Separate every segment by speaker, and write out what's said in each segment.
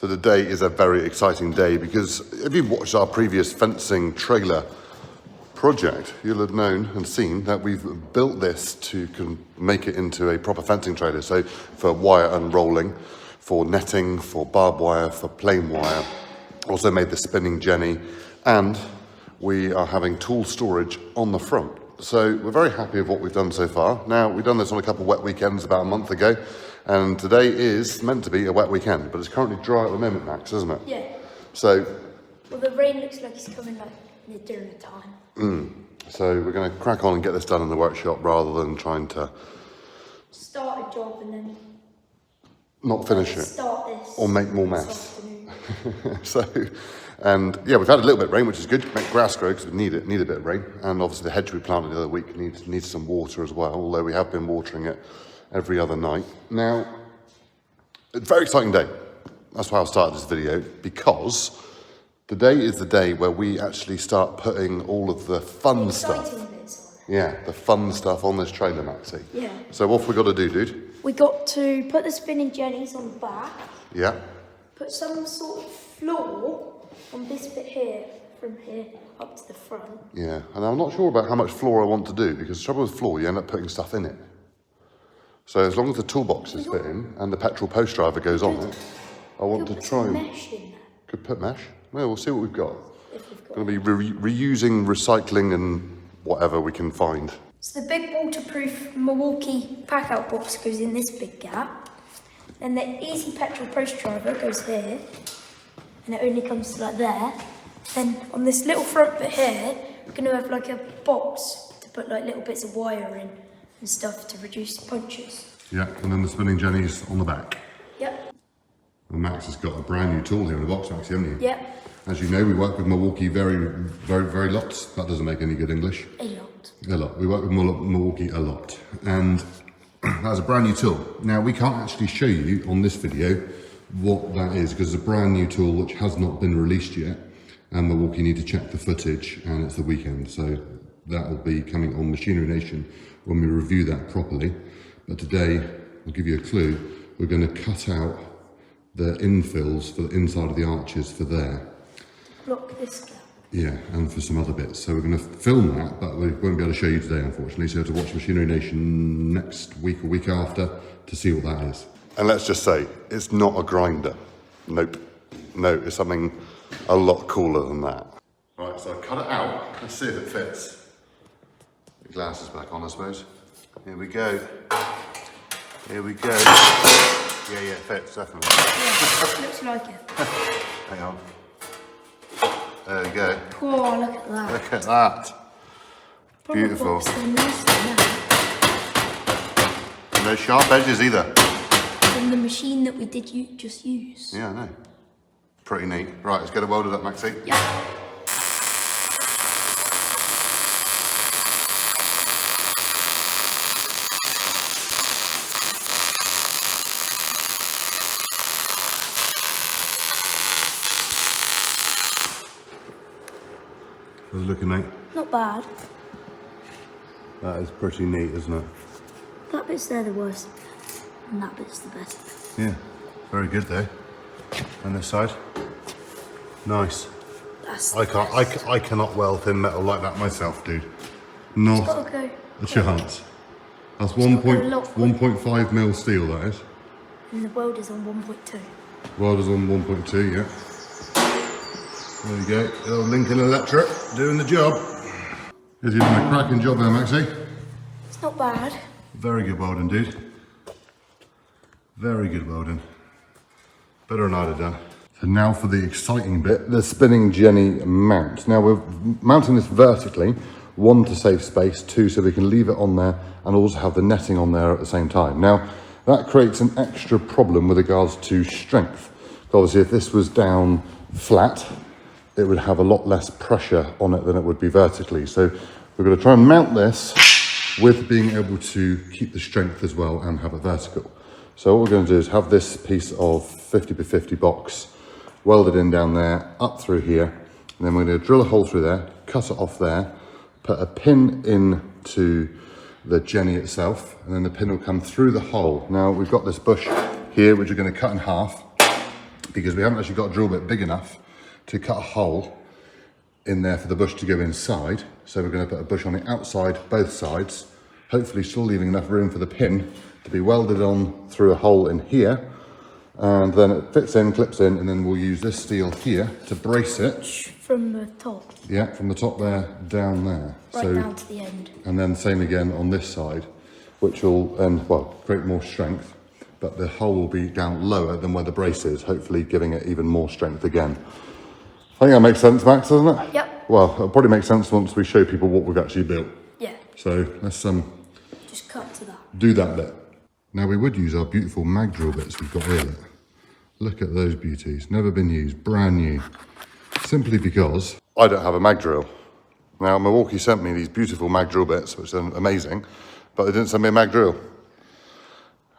Speaker 1: So today is a very exciting day because if you've watched our previous fencing trailer project, you'll have known and seen that we've built this to make it into a proper fencing trailer. So for wire unrolling, for netting, for barbed wire, for plain wire. Also made the spinning jenny, and we are having tool storage on the front. So we're very happy with what we've done so far. Now, we've done this on a couple of wet weekends about a month ago, and today is meant to be a wet weekend, but it's currently dry at the moment, Max, isn't it?
Speaker 2: Yeah.
Speaker 1: So.
Speaker 2: Well, the rain looks like it's coming like near dinner time.
Speaker 1: So we're going to crack on and get this done in the workshop rather than trying to
Speaker 2: start a job and then
Speaker 1: not finish it.
Speaker 2: Start this.
Speaker 1: Or make more mess. So, and yeah, we've had a little bit of rain, which is good to make grass grow because we need a bit of rain. And obviously the hedge we planted the other week needs some water as well, although we have been watering it every other night. Now, it's a very exciting day. That's why I started this video, because today is the day where we actually start putting all of the fun stuff. Yeah, the fun stuff on this trailer, Maxie. Yeah. So what have we got to do, dude?
Speaker 2: We got to put the spinning jennies on the back.
Speaker 1: Yeah.
Speaker 2: Put some sort of floor on this bit here, from here up to the front.
Speaker 1: Yeah, and I'm not sure about how much floor I want to do, because the trouble with floor, you end up putting stuff in it. So as long as the toolbox is fit in and the petrol post driver goes on it, I want to try and...
Speaker 2: mesh in there.
Speaker 1: Could put mesh? Well, we'll see what we've got. Going to be reusing, recycling and whatever we can find.
Speaker 2: So the big waterproof Milwaukee pack-out box goes in this big gap. Then the easy petrol post driver goes here, and it only comes to like there. Then on this little front bit here, we're going to have like a box to put like little bits of wire in and stuff to reduce punches.
Speaker 1: Yeah, and then the spinning jennies on the back.
Speaker 2: Yep.
Speaker 1: And Max has got a brand new tool here in the box, Maxie, haven't you?
Speaker 2: Yep.
Speaker 1: As you know, we work with Milwaukee very lots. That doesn't make any good English.
Speaker 2: A lot.
Speaker 1: A lot. We work with Milwaukee a lot. And that's a brand new tool. Now, we can't actually show you on this video what that is, because it's a brand new tool which has not been released yet. And Milwaukee need to check the footage, and it's the weekend. So that will be coming on Machinery Nation when we review that properly. But today, I'll give you a clue. We're going to cut out the infills for the inside of the arches for there.
Speaker 2: Block this gap.
Speaker 1: Yeah, and for some other bits. So we're going to film that, but we won't be able to show you today, unfortunately. So you have to watch Machinery Nation next week or week after to see what that is. And let's just say, it's not a grinder. Nope. No, it's something a lot cooler than that. Right, so I cut it out. Let's see if it fits. The glass is back on, I suppose. Here we go. Here we go. Yeah, it fits, definitely.
Speaker 2: Yeah, looks like it.
Speaker 1: Hang on. There we go.
Speaker 2: Oh, look at that.
Speaker 1: Look at that. Beautiful. No sharp edges either.
Speaker 2: From the machine that we did just use.
Speaker 1: Yeah, I know. Pretty neat. Right, let's get it welded up, Maxie.
Speaker 2: Yeah.
Speaker 1: How's it looking, mate?
Speaker 2: Not bad.
Speaker 1: That is pretty neat, isn't it?
Speaker 2: That bit's there the worst, and that bit's the best.
Speaker 1: Yeah, very good though. And this side, nice. I cannot weld thin metal like that myself, dude. Not a chance. That's 1.5 mil steel, that is.
Speaker 2: And the weld is on 1.2.
Speaker 1: Weld is on 1.2, yeah. There you go, little Lincoln Electric doing the job. You're doing a cracking job there, Maxie.
Speaker 2: It's not bad.
Speaker 1: Very good welding, dude. Very good welding. Better than I'd have done. So now for the exciting bit, the spinning jenny mount. Now we're mounting this vertically, one to save space, two so we can leave it on there and also have the netting on there at the same time. Now that creates an extra problem with regards to strength. Obviously if this was down flat, it would have a lot less pressure on it than it would be vertically. So we're going to try and mount this with being able to keep the strength as well and have it vertical. So what we're going to do is have this piece of 50 by 50 box welded in down there, up through here, and then we're going to drill a hole through there, cut it off there, put a pin into the jenny itself, and then the pin will come through the hole. Now we've got this bush here which we're going to cut in half, because we haven't actually got a drill bit big enough to cut a hole in there for the bush to go inside. So we're going to put a bush on the outside, both sides, hopefully still leaving enough room for the pin to be welded on through a hole in here. And then it fits in, clips in, and then we'll use this steel here to brace it.
Speaker 2: From the top.
Speaker 1: Yeah, from the top there, down there.
Speaker 2: Right down to the end.
Speaker 1: And then same again on this side, which will, create more strength. But the hole will be down lower than where the brace is, hopefully giving it even more strength again. I think that makes sense, Max, doesn't it?
Speaker 2: Yep.
Speaker 1: Well, it'll probably make sense once we show people what we've actually built.
Speaker 2: Yeah.
Speaker 1: So let's
Speaker 2: just cut to that.
Speaker 1: do that bit. Now we would use our beautiful mag drill bits we've got here. Look at those beauties, never been used, brand new. Simply because I don't have a mag drill. Now Milwaukee sent me these beautiful mag drill bits, which are amazing, but they didn't send me a mag drill.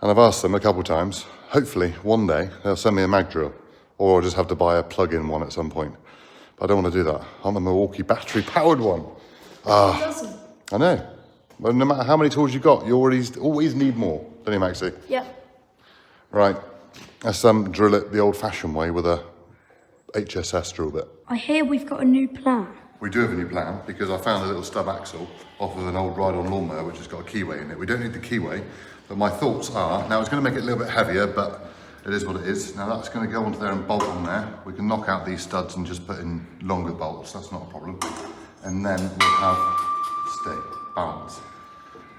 Speaker 1: And I've asked them a couple times, hopefully one day they'll send me a mag drill, or I'll just have to buy a plug-in one at some point. But I don't want to do that. I want the Milwaukee battery-powered one.
Speaker 2: Doesn't.
Speaker 1: I know. Well, no matter how many tools you've got, you always need more, don't you, Maxie?
Speaker 2: Yeah.
Speaker 1: Right, let's drill it the old-fashioned way with a HSS drill bit.
Speaker 2: I hear we've got a new plan.
Speaker 1: We do have a new plan because I found a little stub axle off of an old ride-on lawnmower which has got a keyway in it. We don't need the keyway, but my thoughts are, now it's going to make it a little bit heavier, but it is what it is. Now that's going to go onto there and bolt on there. We can knock out these studs and just put in longer bolts, that's not a problem. And then we'll have balance.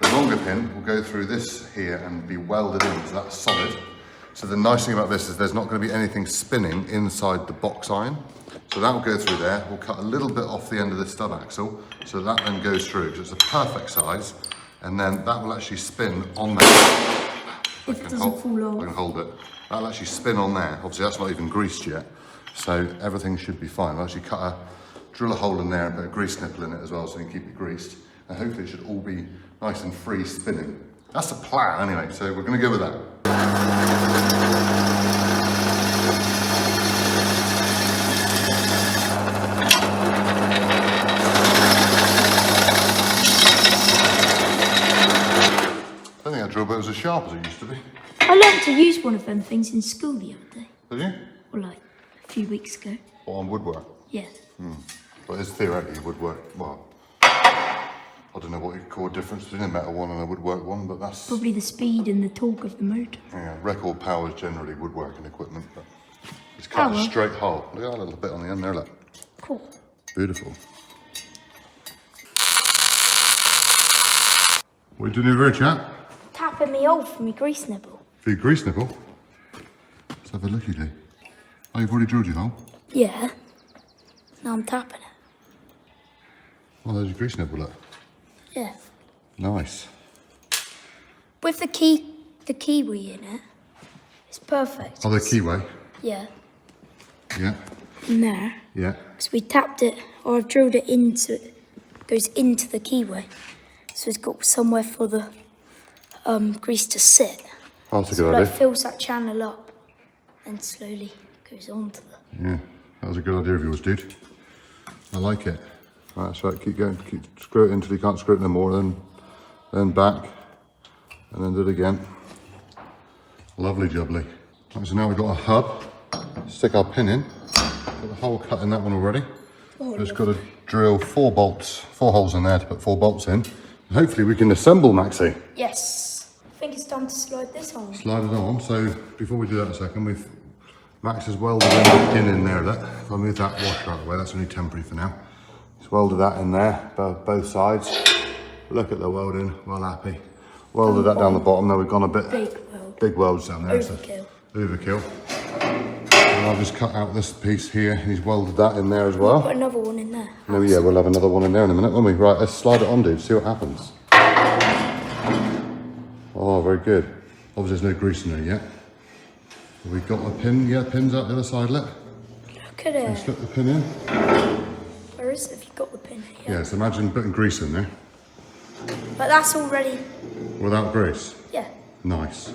Speaker 1: The longer pin will go through this here and be welded in, so that's solid. So the nice thing about this is there's not going to be anything spinning inside the box iron. So that will go through there. We'll cut a little bit off the end of the stub axle, so that then goes through. So it's a perfect size, and then that will actually spin on there.
Speaker 2: If it doesn't fall off.
Speaker 1: I can hold it. That'll actually spin on there. Obviously that's not even greased yet, so everything should be fine. I'll actually drill a hole in there and put a grease nipple in it as well, so you can keep it greased. And hopefully it should all be nice and free spinning. That's the plan anyway, so we're going to go with that. I don't think that drill bit was as sharp as it used to be.
Speaker 2: I learned to use one of them things in school the other day.
Speaker 1: Did you?
Speaker 2: Or like a few weeks ago.
Speaker 1: Or on woodwork?
Speaker 2: Yeah.
Speaker 1: But it's theoretically woodwork. Well, I don't know what you'd call a difference between a metal one and a woodwork one, but that's...
Speaker 2: Probably the speed and the torque of the motor.
Speaker 1: Yeah, record power is generally woodworking equipment, but it's cut a straight hole. Look at that little bit on the end there, look.
Speaker 2: Cool.
Speaker 1: Beautiful. What are you doing over here, chap?
Speaker 2: Tapping me off from my grease nipple.
Speaker 1: For your grease nipple? Let's have a looky, do. Oh, you've already drilled your hole?
Speaker 2: Yeah. Now I'm tapping it.
Speaker 1: Oh, there's your grease nipple, look.
Speaker 2: Yeah.
Speaker 1: Nice.
Speaker 2: With the kiwi in it, it's perfect.
Speaker 1: Oh, the keyway?
Speaker 2: Yeah.
Speaker 1: Yeah.
Speaker 2: In there.
Speaker 1: Yeah.
Speaker 2: So we tapped it, or I've drilled it into it. Goes into the keyway. So it's got somewhere for the grease to sit.
Speaker 1: Oh, that's a
Speaker 2: So
Speaker 1: good
Speaker 2: it
Speaker 1: idea.
Speaker 2: like fills that channel up and slowly goes onto the...
Speaker 1: Yeah, that was a good idea of yours, dude. I like it. Right, that's right, keep going, keep screw it until you can't screw it no more, then back, and then do it again. Lovely jubbly. Right, so now we've got a hub, stick our pin in, got the hole cut in that one already. Just got to drill 4 holes in there to put 4 bolts in. And hopefully we can assemble, Maxie.
Speaker 2: Yes. I think it's time to slide this on.
Speaker 1: Slide it on. So before we do that in a second, Max has welded the pin in there. Look, if I move that washer out of the way, that's only temporary for now. He's welded that in there, both sides. Look at the welding, well happy. Welded that down the bottom. Now we've gone a bit big welds down there.
Speaker 2: Overkill.
Speaker 1: So overkill. And I've just cut out this piece here, and he's welded that in there as well.
Speaker 2: Put another one in there.
Speaker 1: No, yeah, we'll have another one in there in a minute, won't we? Right, let's slide it on, dude, see what happens. Oh, very good. Obviously there's no grease in there yet. Have we got a pin? Yeah, pin's out the other side, look.
Speaker 2: Look at it.
Speaker 1: Slip the pin in.
Speaker 2: Where is it? Have you got the pin here?
Speaker 1: Yeah, so imagine putting grease in there.
Speaker 2: But that's already...
Speaker 1: Without grease?
Speaker 2: Yeah.
Speaker 1: Nice.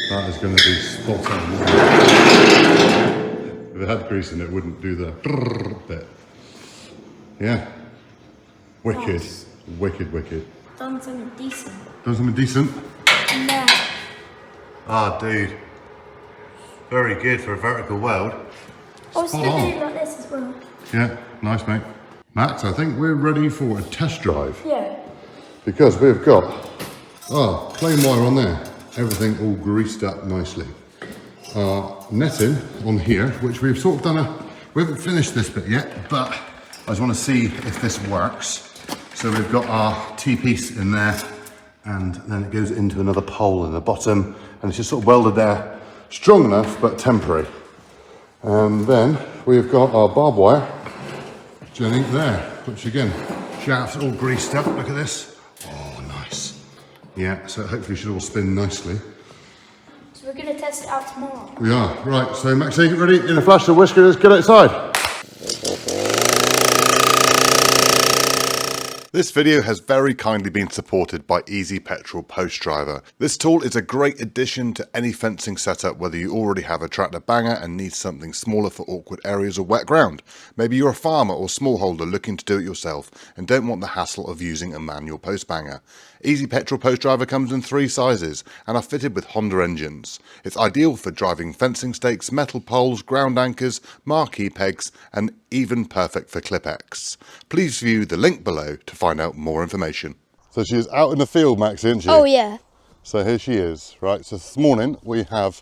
Speaker 1: That is going to be spot on. If it had grease in it, it wouldn't do the bit. Yeah. Wicked.
Speaker 2: Nice.
Speaker 1: Wicked, wicked.
Speaker 2: Done something decent.
Speaker 1: Done something decent?
Speaker 2: In there.
Speaker 1: Ah, dude. Very good for a vertical weld.
Speaker 2: I was going to do it like this as well.
Speaker 1: Yeah, nice mate. Max, I think we're ready for a test drive.
Speaker 2: Yeah.
Speaker 1: Because we've got plain wire on there. Everything all greased up nicely. Netting on here, which we've sort of done we haven't finished this bit yet, but I just want to see if this works. So we've got our T-piece in there, and then it goes into another pole in the bottom, and it's just sort of welded there, strong enough, but temporary. And then we've got our barbed wire joining there, which again, shaft's all greased up, look at this. Oh, nice. Yeah, so hopefully should all spin nicely.
Speaker 2: So we're going to test it out tomorrow.
Speaker 1: We are. Right, so Maxine, get ready. In a flash of whisker, let's get outside. This video has very kindly been supported by Easy Petrol Post Driver. This tool is a great addition to any fencing setup, whether you already have a tractor banger and need something smaller for awkward areas or wet ground. Maybe you're a farmer or smallholder looking to do it yourself and don't want the hassle of using a manual post banger. Easy Petrol Post Driver comes in 3 sizes and are fitted with Honda engines. It's ideal for driving fencing stakes, metal poles, ground anchors, marquee pegs, and even perfect for Clip-X. Please view the link below to find out more information. So she is out in the field, Max, isn't she?
Speaker 2: Oh yeah.
Speaker 1: So here she is, right? So this morning we have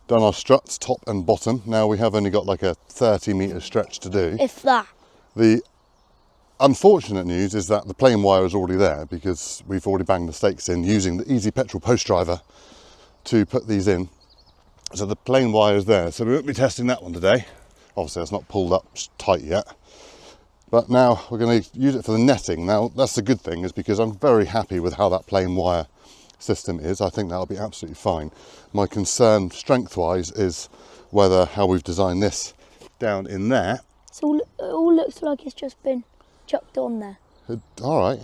Speaker 1: done our struts top and bottom. Now we have only got like a 30-metre stretch to do.
Speaker 2: If that.
Speaker 1: The unfortunate news is that the plain wire is already there because we've already banged the stakes in using the Easy Petrol Post Driver to put these in. So the plain wire is there. So we won't be testing that one today. Obviously it's not pulled up tight yet. But now we're going to use it for the netting. Now that's the good thing, is because I'm very happy with how that plain wire system is. I think that'll be absolutely fine. My concern strength-wise is how we've designed this down in there.
Speaker 2: So it all looks like it's just been chucked on there.
Speaker 1: All right.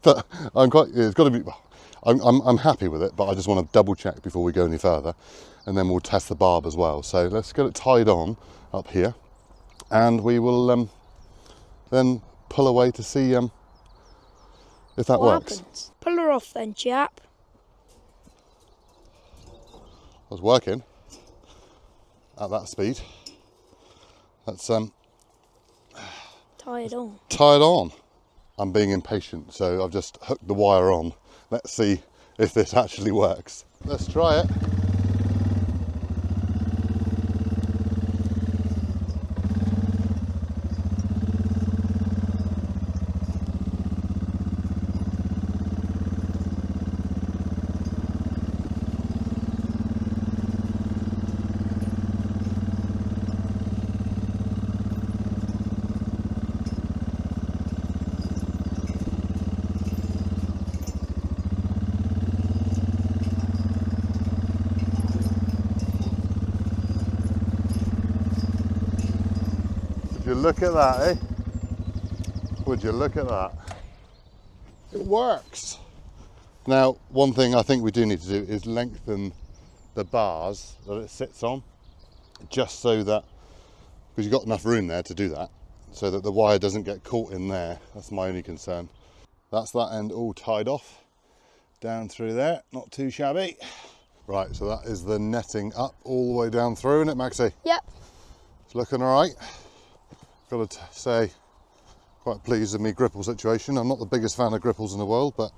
Speaker 1: But it's got to be, I'm happy with it, but I just want to double check before we go any further, and then we'll test the barb as well. So let's get it tied on up here, and we will then pull away to see if that works.
Speaker 2: Happens? Pull her off then, chap.
Speaker 1: I was working at that speed. Let's
Speaker 2: tie it on.
Speaker 1: Tie it on. I'm being impatient, so I've just hooked the wire on. Let's see if this actually works. Let's try it. Would you look at that, eh? Would you look at that? It works. Now, one thing I think we do need to do is lengthen the bars that it sits on, just so that, because you've got enough room there to do that, so that the wire doesn't get caught in there. That's my only concern. That's that end all tied off, down through there, not too shabby. Right, so that is the netting up all the way down through, isn't it, Maxie?
Speaker 2: Yep.
Speaker 1: It's looking all right. Got to say, quite pleased with me gripple situation. I'm not the biggest fan of gripples in the world, but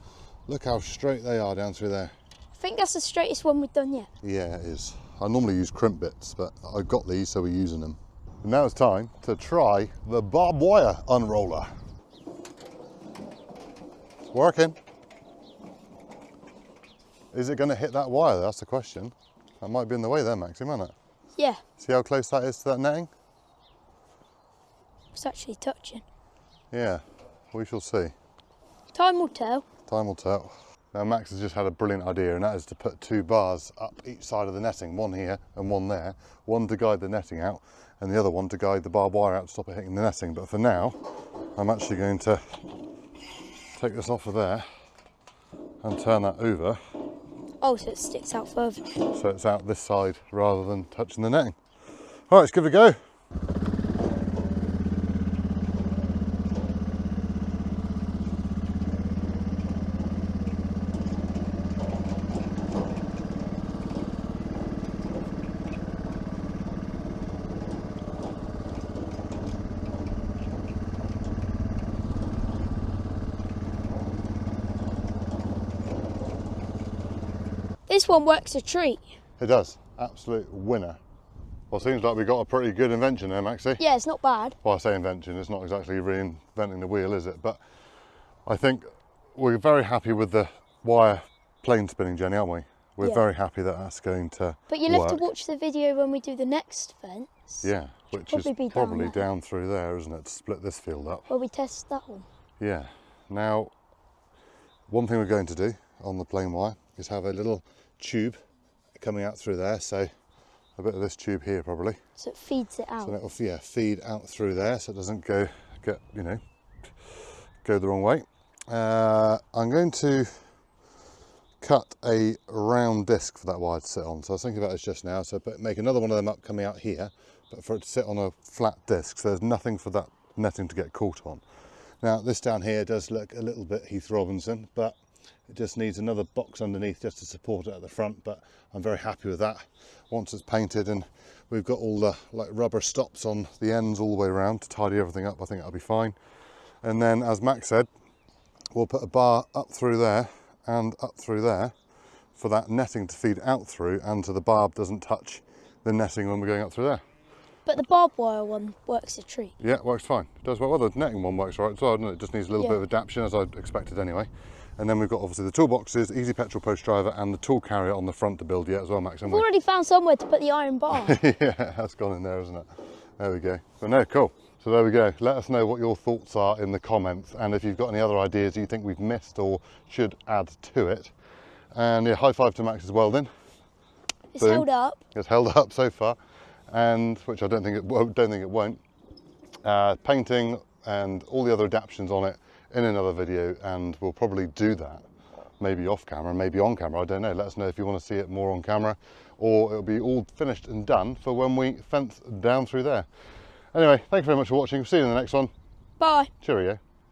Speaker 1: look how straight they are down through there.
Speaker 2: I think that's the straightest one we've done yet.
Speaker 1: Yeah, it is. I normally use crimp bits, but I've got these, so we're using them. And now it's time to try the barbed wire unroller. It's working. Is it going to hit that wire? That's the question. That might be in the way there, Maxim, isn't it?
Speaker 2: Yeah.
Speaker 1: See how close that is to that netting?
Speaker 2: It's actually touching.
Speaker 1: Yeah, we shall see.
Speaker 2: Time will tell.
Speaker 1: Time will tell. Now Max has just had a brilliant idea, and that is to put 2 bars up each side of the netting, one here and one there, one to guide the netting out and the other one to guide the barbed wire out to stop it hitting the netting. But for now, I'm actually going to take this off of there and turn that over.
Speaker 2: Oh, so it sticks out further.
Speaker 1: So it's out this side rather than touching the netting. All right, let's give it a go.
Speaker 2: This one works a treat.
Speaker 1: It does. Absolute winner. Well, seems like we got a pretty good invention there, Maxie.
Speaker 2: Yeah, it's not bad.
Speaker 1: Well, I say invention, it's not exactly reinventing the wheel, is it? But I think we're very happy with the wire plane spinning, Jenny, aren't we? We're very happy that that's going to
Speaker 2: But you'll have to
Speaker 1: work.
Speaker 2: watch the video when we do the next fence.
Speaker 1: Yeah, which is probably down through there, isn't it, to split this field up.
Speaker 2: Where we test that one.
Speaker 1: Yeah. Now, one thing we're going to do on the plain wire is have a little tube coming out through there, so a bit of this tube here probably.
Speaker 2: So it feeds it out.
Speaker 1: So it'll feed out through there so it doesn't go the wrong way. I'm going to cut a round disc for that wire to sit on. So I was thinking about this just now, so make another one of them up coming out here, but for it to sit on a flat disc, so there's nothing for that netting to get caught on. Now this down here does look a little bit Heath Robinson, but it just needs another box underneath just to support it at the front, but I'm very happy with that. Once it's painted and we've got all the rubber stops on the ends all the way around to tidy everything up, I think that'll be fine. And then, as Max said, we'll put a bar up through there and up through there for that netting to feed out through, and so the barb doesn't touch the netting when we're going up through there.
Speaker 2: But the barbed wire one works a treat.
Speaker 1: Yeah, it works fine. It does well. The netting one works right as well, doesn't it? It just needs a little bit of adaptation, as I'd expected anyway. And then we've got obviously the toolboxes, easy petrol post driver, and the tool carrier on the front to build yet as well, Max.
Speaker 2: We've already found somewhere to put the iron bar.
Speaker 1: Yeah, that's gone in there, isn't it? There we go. So no, cool. So there we go. Let us know what your thoughts are in the comments, and if you've got any other ideas you think we've missed or should add to it. And yeah, high five to Max's welding.
Speaker 2: It's held up.
Speaker 1: It's held up so far, and which I don't think it won't. Painting and all the other adaptions on it in another video, and we'll probably do that maybe off camera, maybe on camera, I don't know. Let us know if you want to see it more on camera, or it'll be all finished and done for when we fence down through there. Anyway, thank you very much for watching. See you in the next one.
Speaker 2: Bye.
Speaker 1: Cheerio.